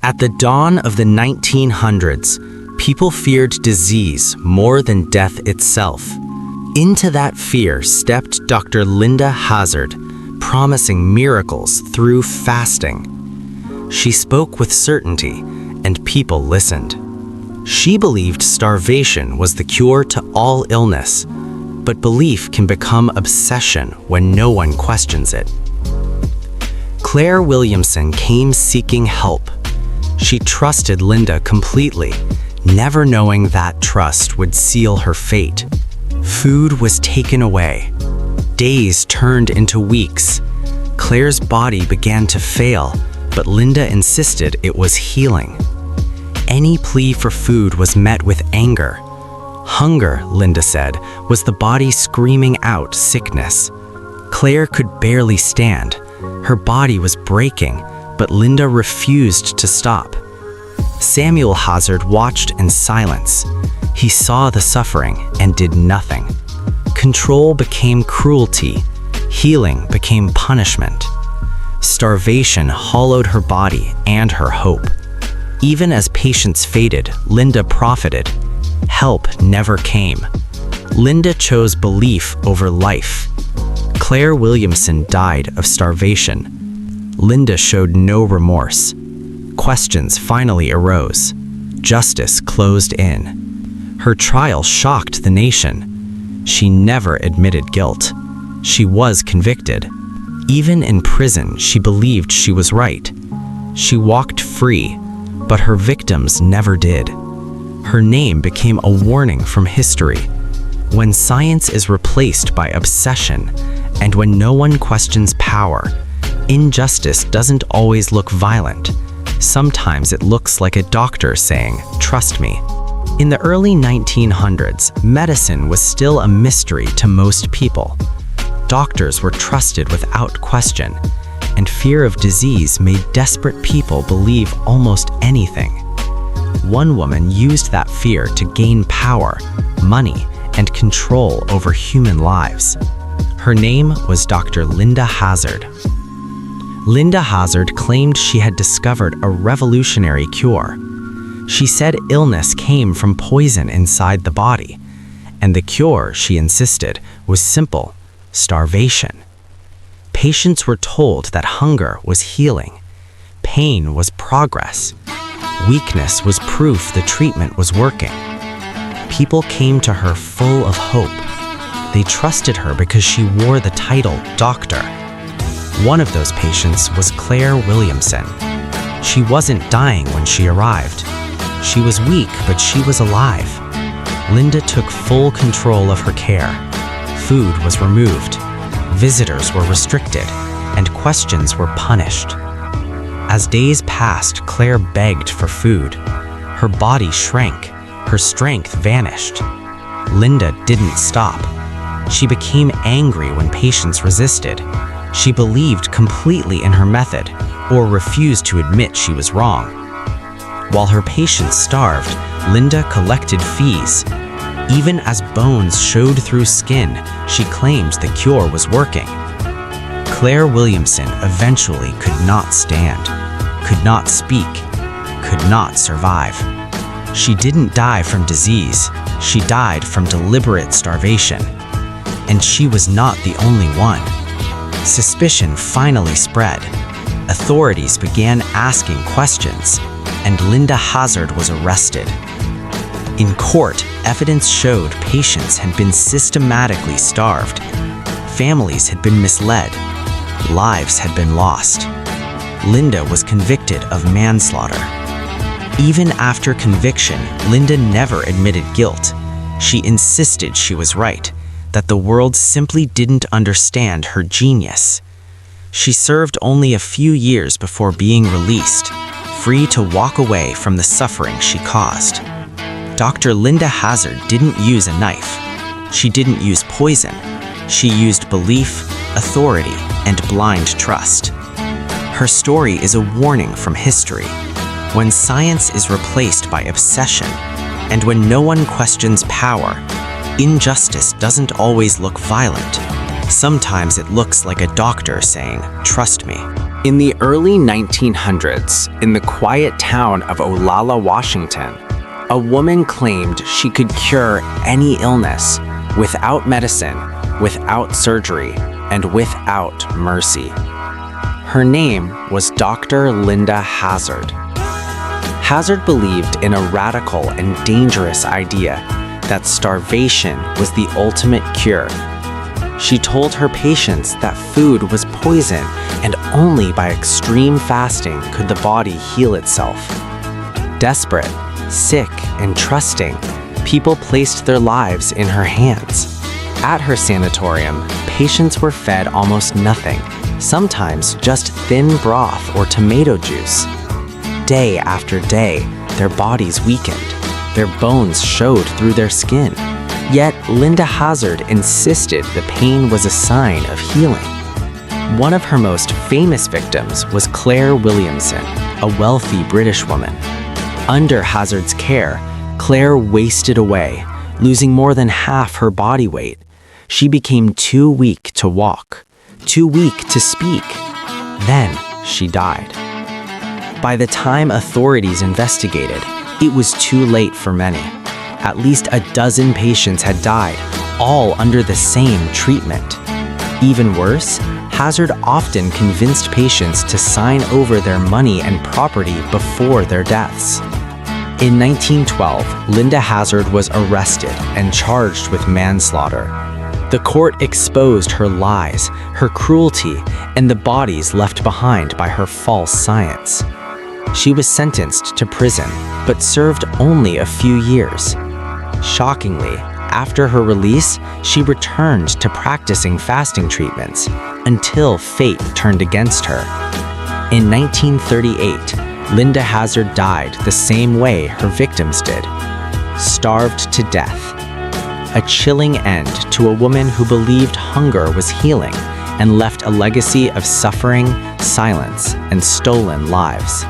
At the dawn of the 1900s, people feared disease more than death itself. Into that fear stepped Dr. Linda Hazzard, promising miracles through fasting. She spoke with certainty, and people listened. She believed starvation was the cure to all illness, but belief can become obsession when no one questions it. Claire Williamson came seeking help. She trusted Linda completely, never knowing that trust would seal her fate. Food was taken away. Days turned into weeks. Claire's body began to fail, but Linda insisted it was healing. Any plea for food was met with anger. Hunger, Linda said, was the body screaming out sickness. Claire could barely stand. Her body was breaking, but Linda refused to stop. Samuel Hazzard watched in silence. He saw the suffering and did nothing. Control became cruelty. Healing became punishment. Starvation hollowed her body and her hope. Even as patients faded, Linda profited. Help never came. Linda chose belief over life. Claire Williamson died of starvation. Linda showed no remorse. Questions finally arose. Justice closed in. Her trial shocked the nation. She never admitted guilt. She was convicted. Even in prison, she believed she was right. She walked free, but her victims never did. Her name became a warning from history. When science is replaced by obsession, and when no one questions power, injustice doesn't always look violent. Sometimes it looks like a doctor saying, "Trust me." In the early 1900s, medicine was still a mystery to most people. Doctors were trusted without question, and fear of disease made desperate people believe almost anything. One woman used that fear to gain power, money, and control over human lives. Her name was Dr. Linda Hazzard. Linda Hazzard claimed she had discovered a revolutionary cure. She said illness came from poison inside the body, and the cure, she insisted, was simple: starvation. Patients were told that hunger was healing, pain was progress, weakness was proof the treatment was working. People came to her full of hope. They trusted her because she wore the title doctor. One of those patients was Claire Williamson. She wasn't dying when she arrived. She was weak, but she was alive. Linda took full control of her care. Food was removed, visitors were restricted, and questions were punished. As days passed, Claire begged for food. Her body shrank, her strength vanished. Linda didn't stop. She became angry when patients resisted. She believed completely in her method, or refused to admit she was wrong. While her patients starved, Linda collected fees. Even as bones showed through skin, she claimed the cure was working. Claire Williamson eventually could not stand, could not speak, could not survive. She didn't die from disease, she died from deliberate starvation. And she was not the only one. Suspicion finally spread. Authorities began asking questions, and Linda Hazzard was arrested. In court, evidence showed patients had been systematically starved. Families had been misled. Lives had been lost. Linda was convicted of manslaughter. Even after conviction, Linda never admitted guilt. She insisted she was right, that the world simply didn't understand her genius. She served only a few years before being released, free to walk away from the suffering she caused. Dr. Linda Hazzard didn't use a knife. She didn't use poison. She used belief, authority, and blind trust. Her story is a warning from history. When science is replaced by obsession, and when no one questions power, injustice doesn't always look violent. Sometimes it looks like a doctor saying, "Trust me." In the early 1900s, in the quiet town of Olalla, Washington, a woman claimed she could cure any illness without medicine, without surgery, and without mercy. Her name was Dr. Linda Hazzard. Hazzard believed in a radical and dangerous idea that starvation was the ultimate cure. She told her patients that food was poison and only by extreme fasting could the body heal itself. Desperate, sick, and trusting, people placed their lives in her hands. At her sanatorium, patients were fed almost nothing, sometimes just thin broth or tomato juice. Day after day, their bodies weakened. Their bones showed through their skin. Yet Linda Hazzard insisted the pain was a sign of healing. One of her most famous victims was Claire Williamson, a wealthy British woman. Under Hazzard's care, Claire wasted away, losing more than half her body weight. She became too weak to walk, too weak to speak. Then she died. By the time authorities investigated, it was too late for many. At least a dozen patients had died, all under the same treatment. Even worse, Hazzard often convinced patients to sign over their money and property before their deaths. In 1912, Linda Hazzard was arrested and charged with manslaughter. The court exposed her lies, her cruelty, and the bodies left behind by her false science. She was sentenced to prison, but served only a few years. Shockingly, after her release, she returned to practicing fasting treatments until fate turned against her. In 1938, Linda Hazzard died the same way her victims did, starved to death. A chilling end to a woman who believed hunger was healing and left a legacy of suffering, silence, and stolen lives.